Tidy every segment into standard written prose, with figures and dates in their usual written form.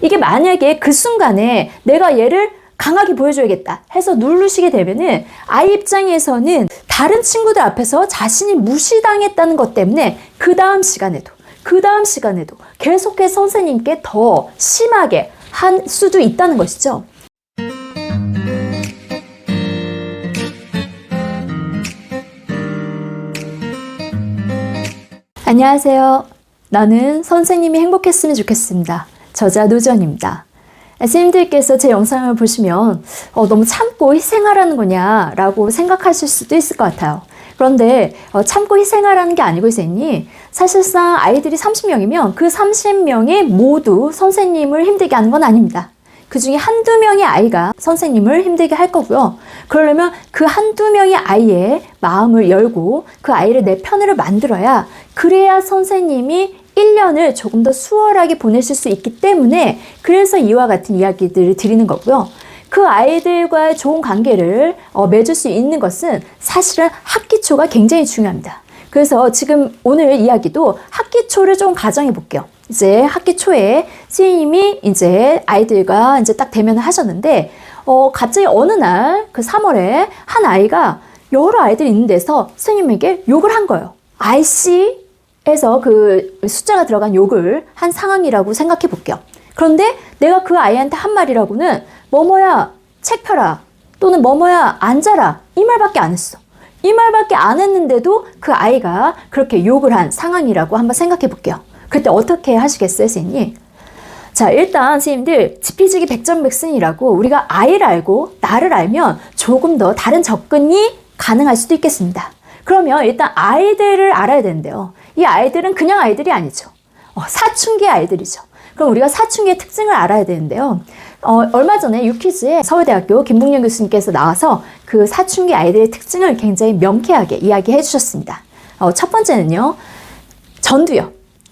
이게 만약에 그 순간에 내가 얘를 강하게 보여줘야겠다 해서 누르시게 되면은 아이 입장에서는 다른 친구들 앞에서 자신이 무시당했다는 것 때문에 그 다음 시간에도 계속해서 선생님께 더 심하게 한 수도 있다는 것이죠. 안녕하세요. 나는 선생님이 행복했으면 좋겠습니다. 저자 노전입니다. 선생님들께서 제 영상을 보시면 너무 참고 희생하라는 거냐 라고 생각하실 수도 있을 것 같아요. 그런데 참고 희생하라는 게 아니고 선생님, 사실상 아이들이 30명이면 그 30명이 모두 선생님을 힘들게 하는 건 아닙니다. 그 중에 한두 명의 아이가 선생님을 힘들게 할 거고요. 그러려면 그 한두 명의 아이의 마음을 열고 그 아이를 내 편으로 만들어야, 그래야 선생님이 1년을 조금 더 수월하게 보내실 수 있기 때문에, 그래서 이와 같은 이야기들을 드리는 거고요. 그 아이들과의 좋은 관계를 맺을 수 있는 것은 사실은 학기 초가 굉장히 중요합니다. 그래서 지금 오늘 이야기도 학기 초를 좀 가정해 볼게요. 이제 학기 초에 선생님이 이제 아이들과 이제 딱 대면을 하셨는데, 갑자기 어느 날 그 3월에 한 아이가 여러 아이들이 있는 데서 선생님에게 욕을 한 거예요. IC에서 그 숫자가 들어간 욕을 한 상황이라고 생각해 볼게요. 그런데 내가 그 아이한테 한 말이라고는 뭐뭐야 책 펴라, 또는 뭐뭐야 앉아라, 이 말밖에 안 했어. 이 말밖에 안 했는데도 그 아이가 그렇게 욕을 한 상황이라고 한번 생각해 볼게요. 그때 어떻게 하시겠어요, 선생님? 자, 일단 선생님들 지피지기 백전백승이라고, 우리가 아이를 알고 나를 알면 조금 더 다른 접근이 가능할 수도 있겠습니다. 그러면 일단 아이들을 알아야 되는데요. 이 아이들은 그냥 아이들이 아니죠. 사춘기 아이들이죠. 그럼 우리가 사춘기의 특징을 알아야 되는데요. 얼마 전에 유퀴즈에 서울대학교 김봉영 교수님께서 나와서 그 사춘기 아이들의 특징을 굉장히 명쾌하게 이야기해 주셨습니다. 첫 번째는요,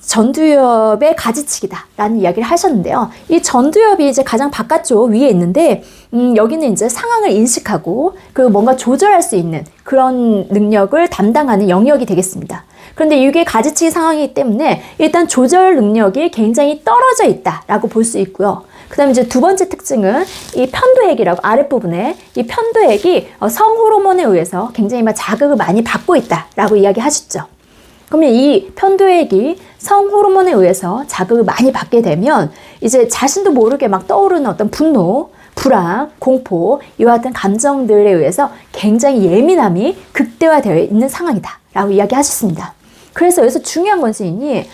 전두엽의 가지치기다 라는 이야기를 하셨는데요. 이 전두엽이 이제 가장 바깥쪽 위에 있는데, 여기는 이제 상황을 인식하고 그리고 뭔가 조절할 수 있는 그런 능력을 담당하는 영역이 되겠습니다. 그런데 이게 가지치기 상황이기 때문에 일단 조절 능력이 굉장히 떨어져 있다라고 볼 수 있고요. 그 다음에 이제 두 번째 특징은 이 편도액이라고, 아랫부분에 이 편도액이 성호르몬에 의해서 굉장히 자극을 많이 받고 있다라고 이야기하셨죠. 그러면 이 편도액이 성호르몬에 의해서 자극을 많이 받게 되면 이제 자신도 모르게 막 떠오르는 어떤 분노, 불안, 공포, 이와 같은 감정들에 의해서 굉장히 예민함이 극대화되어 있는 상황이다 라고 이야기하셨습니다. 그래서 여기서 중요한 건 선생님이,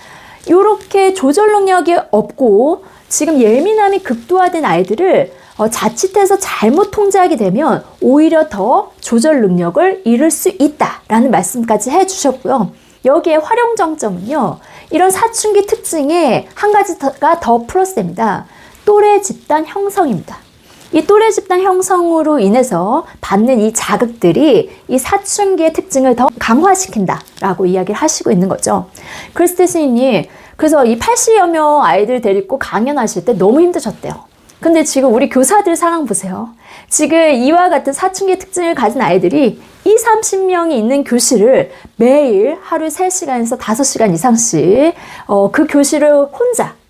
이렇게 조절 능력이 없고 지금 예민함이 극도화된 아이들을 자칫해서 잘못 통제하게 되면 오히려 더 조절 능력을 잃을 수 있다라는 말씀까지 해주셨고요. 여기에 활용정점은요, 이런 사춘기 특징에 한 가지가 더 플러스됩니다. 또래 집단 형성입니다. 이 또래 집단 형성으로 인해서 받는 이 자극들이 이 사춘기의 특징을 더 강화시킨다라고 이야기를 하시고 있는 거죠. 그랬을 때 선생님, 그래서 이 80여 명 아이들 데리고 강연하실 때 너무 힘드셨대요. 근데 지금 우리 교사들 상황 보세요. 지금 이와 같은 사춘기의 특징을 가진 아이들이 20-30명이 있는 교실을 매일 하루 3시간에서 5시간 이상씩 그 교실을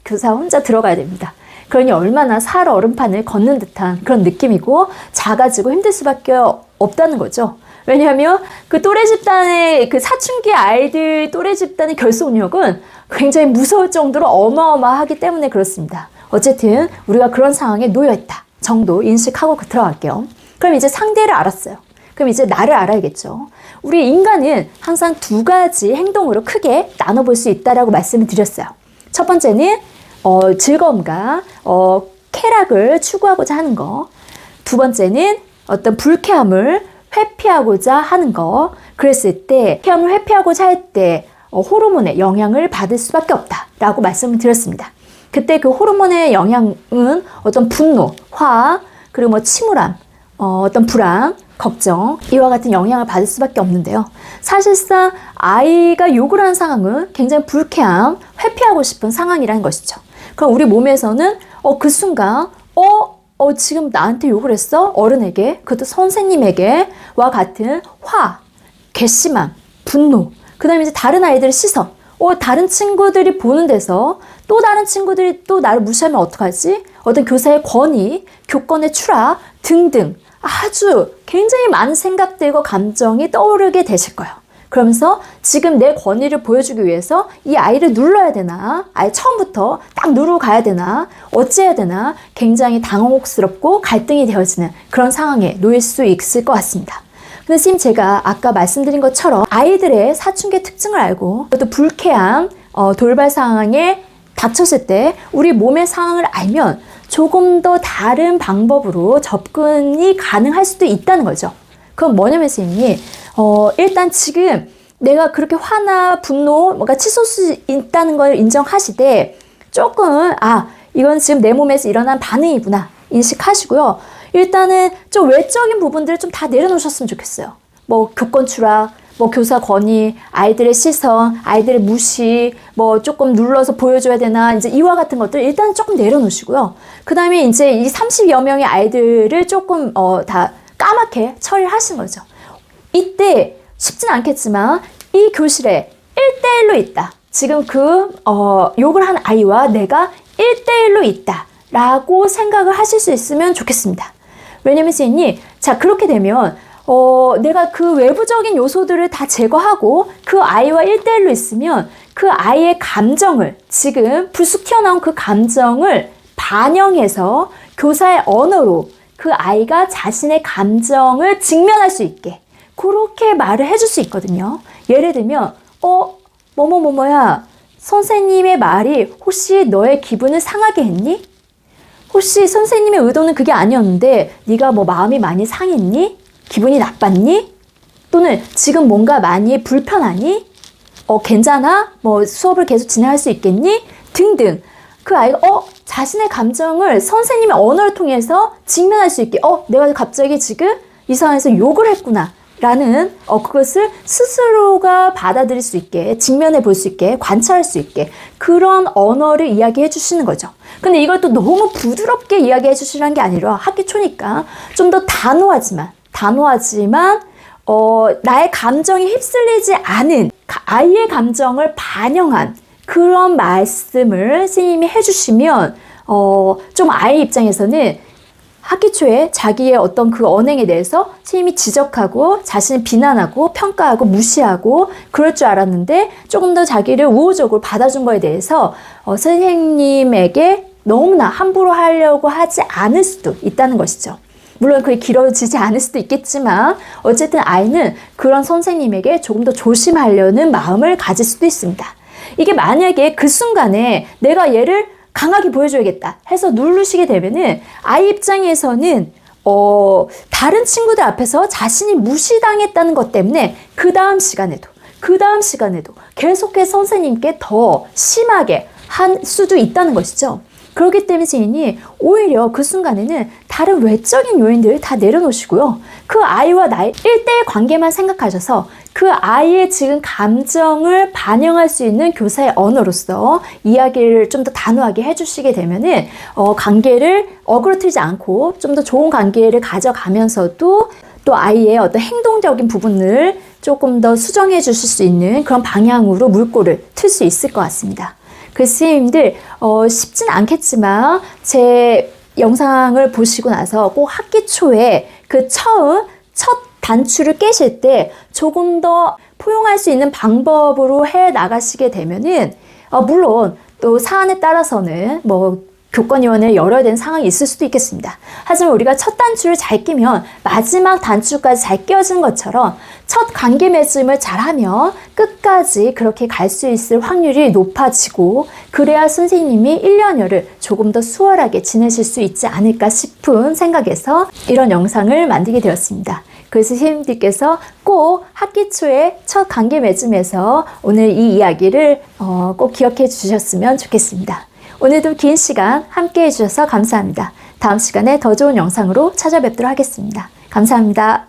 교사 혼자 들어가야 됩니다. 그러니 얼마나 살 얼음판을 걷는 듯한 그런 느낌이고 작아지고 힘들 수밖에 없다는 거죠. 왜냐하면 그 또래 집단의, 그 사춘기 아이들 또래 집단의 결속력은 굉장히 무서울 정도로 어마어마하기 때문에 그렇습니다. 어쨌든 우리가 그런 상황에 놓여 있다 정도 인식하고 들어갈게요. 그럼 이제 상대를 알았어요. 그럼 이제 나를 알아야겠죠. 우리 인간은 항상 두 가지 행동으로 크게 나눠볼 수 있다라고 말씀을 드렸어요. 첫 번째는 즐거움과 쾌락을 추구하고자 하는 거. 두 번째는 어떤 불쾌함을 회피하고자 하는 거. 그랬을 때 불쾌함을 회피하고자 할 때 호르몬의 영향을 받을 수밖에 없다라고 말씀을 드렸습니다. 그때 그 호르몬의 영향은 어떤 분노, 화, 그리고 침울함, 어떤 불안, 걱정, 이와 같은 영향을 받을 수밖에 없는데요. 사실상 아이가 욕을 하는 상황은 굉장히 불쾌함, 회피하고 싶은 상황이라는 것이죠. 그럼 우리 몸에서는 그 순간 지금 나한테 욕을 했어? 어른에게, 그것도 선생님에게 와 같은 화, 괘씸함, 분노, 그 다음에 이제 다른 아이들의 시선, 다른 친구들이 보는 데서 또 다른 친구들이 또 나를 무시하면 어떡하지? 어떤 교사의 권위, 교권의 추락 등등 아주 굉장히 많은 생각들과 감정이 떠오르게 되실 거예요. 그러면서 지금 내 권위를 보여주기 위해서 이 아이를 눌러야 되나? 아예 처음부터 딱 누르고 가야 되나? 어찌해야 되나? 굉장히 당혹스럽고 갈등이 되어지는 그런 상황에 놓일 수 있을 것 같습니다. 근데 선생님 제가 아까 말씀드린 것처럼 아이들의 사춘기의 특징을 알고 또 불쾌한 돌발 상황에 닥쳤을 때 우리 몸의 상황을 알면 조금 더 다른 방법으로 접근이 가능할 수도 있다는 거죠. 그건 뭐냐면 선생님이 일단 지금 내가 그렇게 화나 분노 뭔가 치솟을 수 있다는 걸 인정하시되 조금 이건 지금 내 몸에서 일어난 반응이구나 인식하시고요. 일단은 좀 외적인 부분들을 좀 다 내려놓으셨으면 좋겠어요. 뭐 교권 추락, 뭐 교사 권위, 아이들의 시선, 아이들의 무시, 뭐 조금 눌러서 보여줘야 되나, 이제 이와 같은 것들 일단 조금 내려놓으시고요. 그 다음에 이제 이 30여 명의 아이들을 조금 다 까맣게 처리를 하신 거죠. 이때 쉽진 않겠지만 이 교실에 1대1로 있다. 지금 욕을 한 아이와 내가 1대1로 있다. 라고 생각을 하실 수 있으면 좋겠습니다. 왜냐면 선생님, 자 그렇게 되면 내가 그 외부적인 요소들을 다 제거하고 그 아이와 1대1로 있으면 그 아이의 감정을 지금 불쑥 튀어나온 그 감정을 반영해서 교사의 언어로 그 아이가 자신의 감정을 직면할 수 있게 그렇게 말을 해줄 수 있거든요. 예를 들면 뭐뭐뭐뭐야 선생님의 말이 혹시 너의 기분을 상하게 했니? 혹시 선생님의 의도는 그게 아니었는데 네가 뭐 마음이 많이 상했니? 기분이 나빴니? 또는 지금 뭔가 많이 불편하니? 괜찮아? 뭐 수업을 계속 진행할 수 있겠니? 등등. 그 아이가 자신의 감정을 선생님의 언어를 통해서 직면할 수 있게 내가 갑자기 지금 이 상황에서 욕을 했구나 라는 그것을 스스로가 받아들일 수 있게 직면해 볼 수 있게 관찰할 수 있게 그런 언어를 이야기해 주시는 거죠. 근데 이걸 또 너무 부드럽게 이야기해 주시라는 게 아니라 학기 초니까 좀 더 단호하지만 나의 감정이 휩쓸리지 않은 아이의 감정을 반영한 그런 말씀을 선생님이 해주시면 좀 아이 입장에서는 학기 초에 자기의 어떤 그 언행에 대해서 선생님이 지적하고 자신을 비난하고 평가하고 무시하고 그럴 줄 알았는데 조금 더 자기를 우호적으로 받아준 거에 대해서 선생님에게 너무나 함부로 하려고 하지 않을 수도 있다는 것이죠. 물론 그게 길어지지 않을 수도 있겠지만 어쨌든 아이는 그런 선생님에게 조금 더 조심하려는 마음을 가질 수도 있습니다. 이게 만약에 그 순간에 내가 얘를 강하게 보여줘야겠다 해서 누르시게 되면은 아이 입장에서는 다른 친구들 앞에서 자신이 무시당했다는 것 때문에 그 다음 시간에도 계속해서 선생님께 더 심하게 할 수도 있다는 것이죠. 그렇기 때문에 선생님이 오히려 그 순간에는 다른 외적인 요인들을 다 내려놓으시고요. 그 아이와 나의 1대1 관계만 생각하셔서 그 아이의 지금 감정을 반영할 수 있는 교사의 언어로서 이야기를 좀 더 단호하게 해주시게 되면은 관계를 어그러뜨리지 않고 좀 더 좋은 관계를 가져가면서도 또 아이의 어떤 행동적인 부분을 조금 더 수정해 주실 수 있는 그런 방향으로 물꼬를 틀 수 있을 것 같습니다. 그래서 선생님들 쉽진 않겠지만 제 영상을 보시고 나서 꼭 학기 초에 그 첫 단추를 깨실 때 조금 더 포용할 수 있는 방법으로 해 나가시게 되면은 물론 또 사안에 따라서는 뭐 교권위원회를 열어야 되는 상황이 있을 수도 있겠습니다. 하지만 우리가 첫 단추를 잘 끼면 마지막 단추까지 잘 끼워진 것처럼 첫 관계 맺음을 잘하면 끝까지 그렇게 갈 수 있을 확률이 높아지고 그래야 선생님이 1년여를 조금 더 수월하게 지내실 수 있지 않을까 싶은 생각에서 이런 영상을 만들게 되었습니다. 그래서 선생님들께서 꼭 학기 초에 첫 관계 맺음에서 오늘 이 이야기를 꼭 기억해 주셨으면 좋겠습니다. 오늘도 긴 시간 함께 해주셔서 감사합니다. 다음 시간에 더 좋은 영상으로 찾아뵙도록 하겠습니다. 감사합니다.